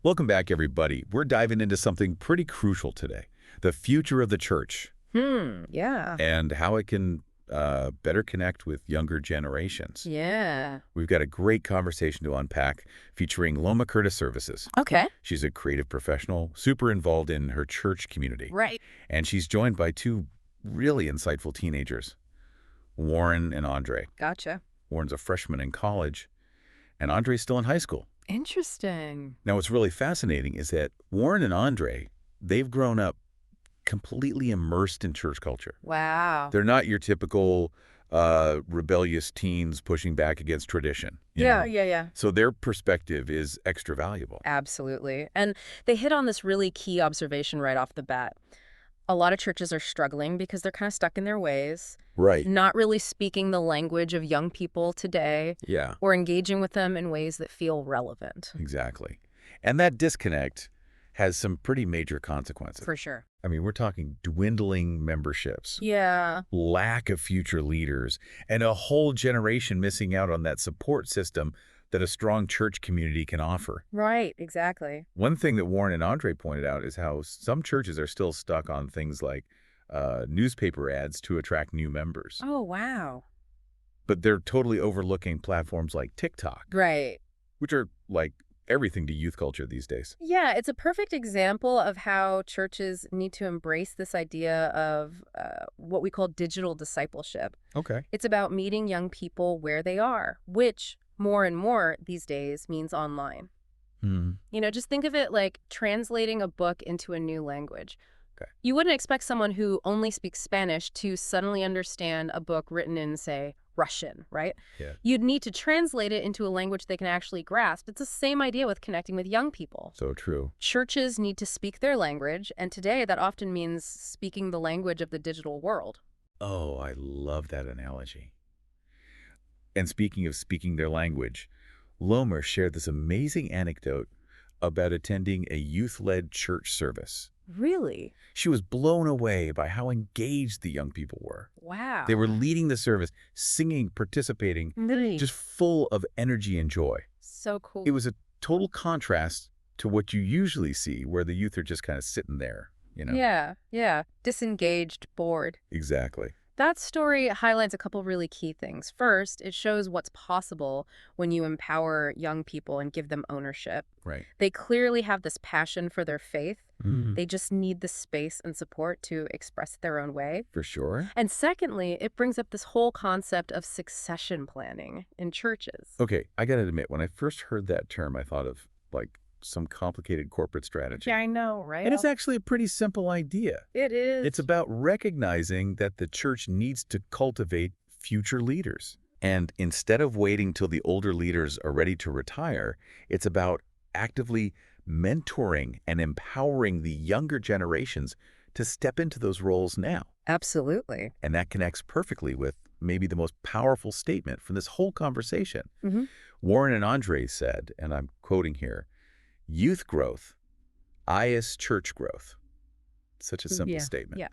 Welcome back, everybody. We're diving into something pretty crucial today, the future of the church Yeah. and how it can better connect with younger generations. Yeah. We've got a great conversation to unpack featuring Loma Curtis Services. Okay. She's a creative professional, super involved in her church community, Right. and she's joined by two really insightful teenagers, Warren and Andre. Gotcha. Warren's a freshman in college, and Andre's still in high school. Interesting. Now, what's really fascinating is that Warren and Andre, they've grown up completely immersed in church culture. Wow. They're not your typical rebellious teens pushing back against tradition. Yeah. So their perspective is extra valuable. Absolutely. And they hit on this really key observation right off the bat. A lot of churches are struggling because they're kind of stuck in their ways, Right. not really speaking the language of young people today Yeah, or engaging with them in ways that feel relevant. exactly. And that disconnect has some pretty major consequences. For sure. I mean, we're talking dwindling memberships, Yeah. lack of future leaders, and a whole generation missing out on that support system that a strong church community can offer. Right. Exactly. One thing that Warren and Andre pointed out is how some churches are still stuck on things like newspaper ads to attract new members. Oh, wow. But they're totally overlooking platforms like TikTok, Right. which are like everything to youth culture these days. Yeah, it's a perfect example of how churches need to embrace this idea of what we call digital discipleship. Okay. It's about meeting young people where they are, which more and more these days means online. Hmm. Just think of it like translating a book into a new language. Okay. You wouldn't expect someone who only speaks Spanish to suddenly understand a book written in, say, Russian, right? Yeah. You'd need to translate it into a language they can actually grasp. It's the same idea with connecting with young people. So true. Churches need to speak their language, and today that often means speaking the language of the digital world. Oh, I love that analogy. And speaking of speaking their language, Lomer shared this amazing anecdote about attending a youth-led church service. Really? She was blown away by how engaged the young people were. Wow. They were leading the service, singing, participating, just full of energy and joy. so cool. It was a total contrast to what you usually see, where the youth are just kind of sitting there, Yeah. Disengaged, bored. Exactly. That story highlights a couple really key things. First, it shows what's possible when you empower young people and give them ownership. Right. They clearly have this passion for their faith. Mm. They just need the space and support to express their own way. For sure. And secondly, it brings up this whole concept of succession planning in churches. Okay, I gotta admit, when I first heard that term, I thought of, like, some complicated corporate strategy. Yeah, I know, right? And it's actually a pretty simple idea. It is. It's about recognizing that the church needs to cultivate future leaders. And instead of waiting till the older leaders are ready to retire, it's about actively mentoring and empowering the younger generations to step into those roles now. Absolutely. And that connects perfectly with maybe the most powerful statement from this whole conversation. Mhm. Warren and Andre said, and I'm quoting here, "Youth growth, is church growth." Such a simple statement. Yeah.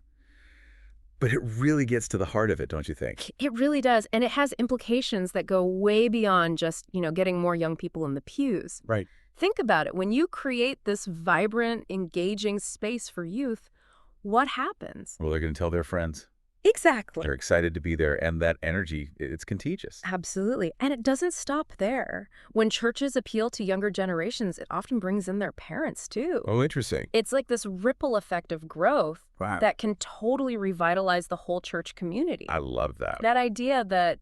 But it really gets to the heart of it, don't you think? It really does. And it has implications that go way beyond just, getting more young people in the pews. Right. Think about it. When you create this vibrant, engaging space for youth, what happens? Well, they're going to tell their friends. Exactly. They're excited to be there, and that energy, it's contagious. Absolutely. And it doesn't stop there. When churches appeal to younger generations, it often brings in their parents, too. Oh, interesting. It's like this ripple effect of growth Wow. that can totally revitalize the whole church community. I love that. That idea that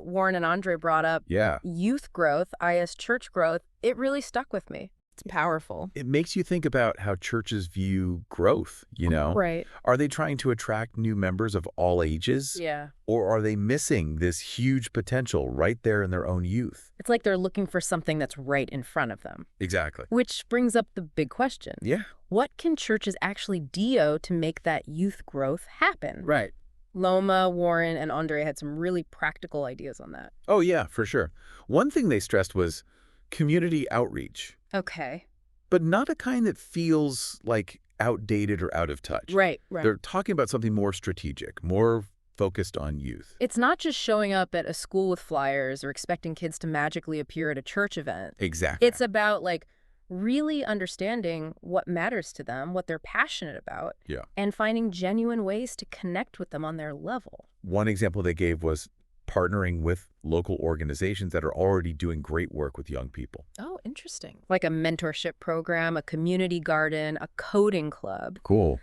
Warren and Andre brought up, Yeah. youth growth, church growth, it really stuck with me. It's powerful. It makes you think about how churches view growth, Right. Are they trying to attract new members of all ages? Yeah. Or are they missing this huge potential right there in their own youth? It's like they're looking for something that's right in front of them. Exactly. Which brings up the big question. Yeah. What can churches actually do to make that youth growth happen? Right. Loma, Warren, and Andre had some really practical ideas on that. Oh, yeah, for sure. One thing they stressed was community outreach, Okay. but not a kind that feels like outdated or out of touch. Right. They're talking about something more strategic, more focused on youth. It's not just showing up at a school with flyers or expecting kids to magically appear at a church event. Exactly. It's about, really understanding what matters to them, what they're passionate about, Yeah. and finding genuine ways to connect with them on their level. One example they gave was partnering with local organizations that are already doing great work with young people. Oh, interesting. Like a mentorship program, a community garden, a coding club. Cool.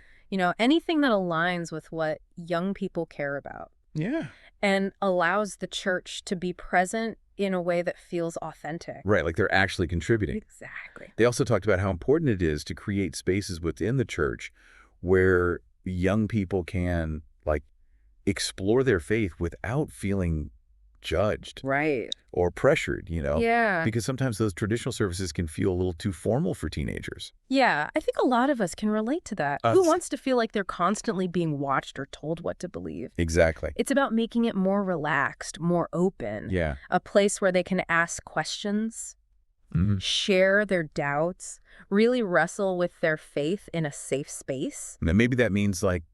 Anything that aligns with what young people care about Yeah. and allows the church to be present in a way that feels authentic. Right, like they're actually contributing. Exactly. They also talked about how important it is to create spaces within the church where young people can, like, explore their faith without feeling judged Right. or pressured, Yeah. because sometimes those traditional services can feel a little too formal for teenagers. Yeah, I think a lot of us can relate to that. Us. Who wants to feel like they're constantly being watched or told what to believe? Exactly. It's about making it more relaxed, more open, Yeah. a place where they can ask questions, Mhm. share their doubts, really wrestle with their faith in a safe space. And then maybe that means, like,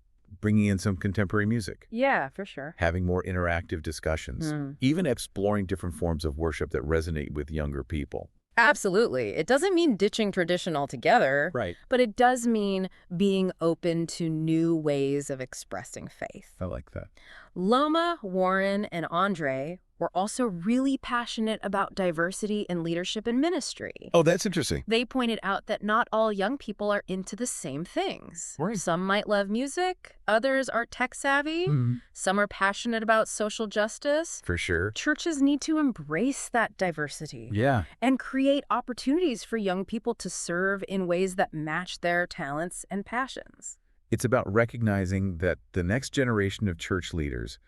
bringing in some contemporary music, Yeah, for sure. having more interactive discussions, even exploring different forms of worship that resonate with younger people. Absolutely. It doesn't mean ditching tradition altogether, Right. but it does mean being open to new ways of expressing faith. I like that. Loma, Warren, and Andre were also really passionate about diversity in leadership and ministry. Oh, that's interesting. They pointed out that not all young people are into the same things. Right. Some might love music, others are tech savvy, some are passionate about social justice. For sure. Churches need to embrace that diversity Yeah. and create opportunities for young people to serve in ways that match their talents and passions. It's about recognizing that the next generation of church leaders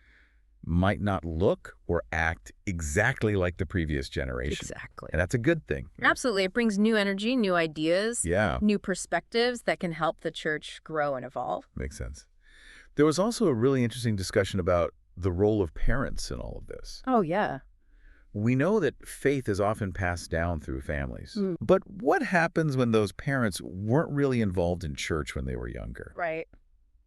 might not look or act exactly like the previous generation. Exactly. And that's a good thing. Absolutely. It brings new energy, new ideas, Yeah, new perspectives that can help the church grow and evolve. makes sense. There was also a really interesting discussion about the role of parents in all of this. Oh, yeah. We know that faith is often passed down through families. Mm. But what happens when those parents weren't really involved in church when they were younger? Right.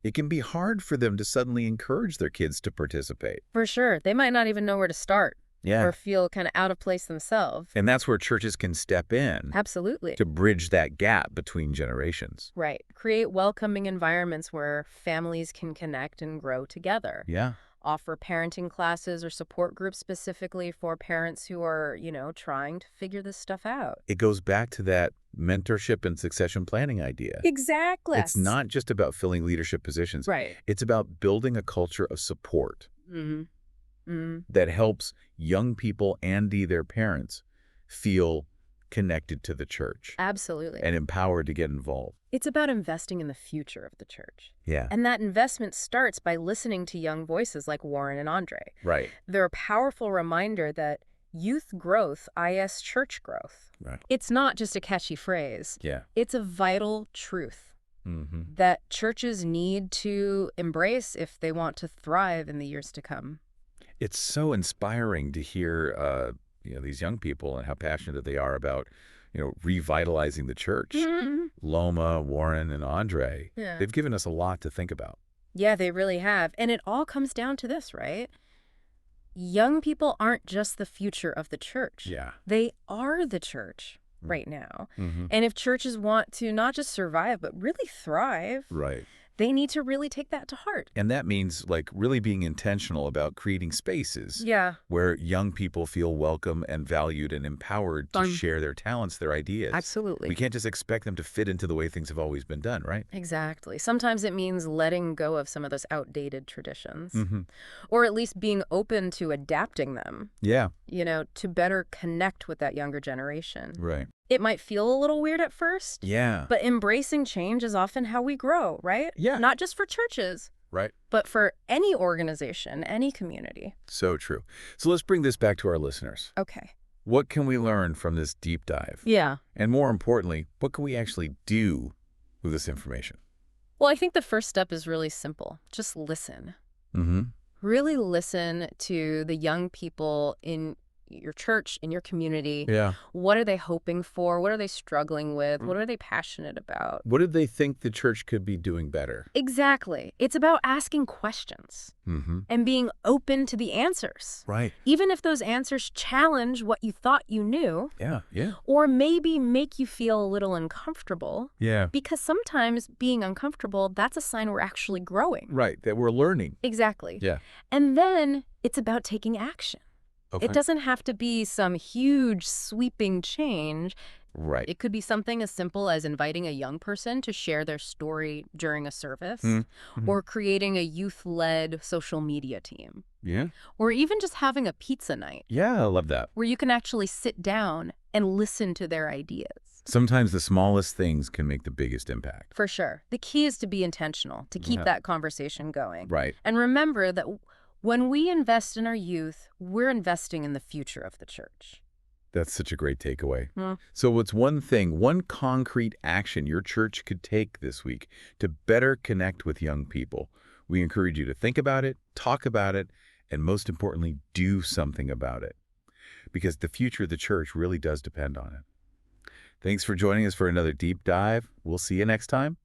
It can be hard for them to suddenly encourage their kids to participate. For sure. They might not even know where to start Yeah. or feel kind of out of place themselves. And that's where churches can step in Absolutely. to bridge that gap between generations. Right. Create welcoming environments where families can connect and grow together. Yeah. Offer parenting classes or support groups specifically for parents who are, trying to figure this stuff out. It goes back to that mentorship and succession planning idea. Exactly. It's not just about filling leadership positions. Right. It's about building a culture of support Mm-hmm. Mm-hmm. that helps young people and their parents feel connected to the church Absolutely. and empowered to get involved. It's about investing in the future of the church. Yeah. And that investment starts by listening to young voices like Warren and Andre. Right. They're a powerful reminder that youth growth, is church growth. Right. It's not just a catchy phrase. Yeah. It's a vital truth Mm-hmm. that churches need to embrace if they want to thrive in the years to come. It's so inspiring to hear, these young people and how passionate they are about, revitalizing the church. Loma, Warren, and Andre, Yeah. they've given us a lot to think about. Yeah, they really have. And it all comes down to this, right? Young people aren't just the future of the church. Yeah. They are the church right now. Mm-hmm. And if churches want to not just survive, but really thrive, Right. they need to really take that to heart. And that means, like, really being intentional about creating spaces Yeah, where young people feel welcome and valued and empowered to Um, share their talents, their ideas. absolutely. We can't just expect them to fit into the way things have always been done, right? Exactly. Sometimes it means letting go of some of those outdated traditions, Mm-hmm. or at least being open to adapting them, Yeah. to better connect with that younger generation. Right. It might feel a little weird at first, Yeah. but embracing change is often how we grow, right? Yeah. Not just for churches, Right. but for any organization, any community. So true. So let's bring this back to our listeners. Okay. What can we learn from this deep dive? Yeah. And more importantly, what can we actually do with this information? Well, I think the first step is really simple. Just listen. Mm-hmm. Really listen to the young people in your church, in your community. Yeah. What are they hoping for? What are they struggling with? What are they passionate about? What do they think the church could be doing better? Exactly. It's about asking questions Mm-hmm. and being open to the answers. Right. Even if those answers challenge what you thought you knew, Yeah. Yeah. or maybe make you feel a little uncomfortable, Yeah. because sometimes being uncomfortable, that's a sign we're actually growing. Right. That we're learning. Exactly. Yeah. And then it's about taking action. Okay. It doesn't have to be some huge, sweeping change. Right. It could be something as simple as inviting a young person to share their story during a service, Mm-hmm. or creating a youth-led social media team, Yeah. or even just having a pizza night Yeah, I love that. where you can actually sit down and listen to their ideas. Sometimes the smallest things can make the biggest impact. For sure. The key is to be intentional, to keep Yeah. that conversation going. Right. And remember that when we invest in our youth, we're investing in the future of the church. That's such a great takeaway. Hmm. So what's one thing, one concrete action your church could take this week to better connect with young people? We encourage you to think about it, talk about it, and most importantly, do something about it. Because the future of the church really does depend on it. Thanks for joining us for another deep dive. We'll see you next time.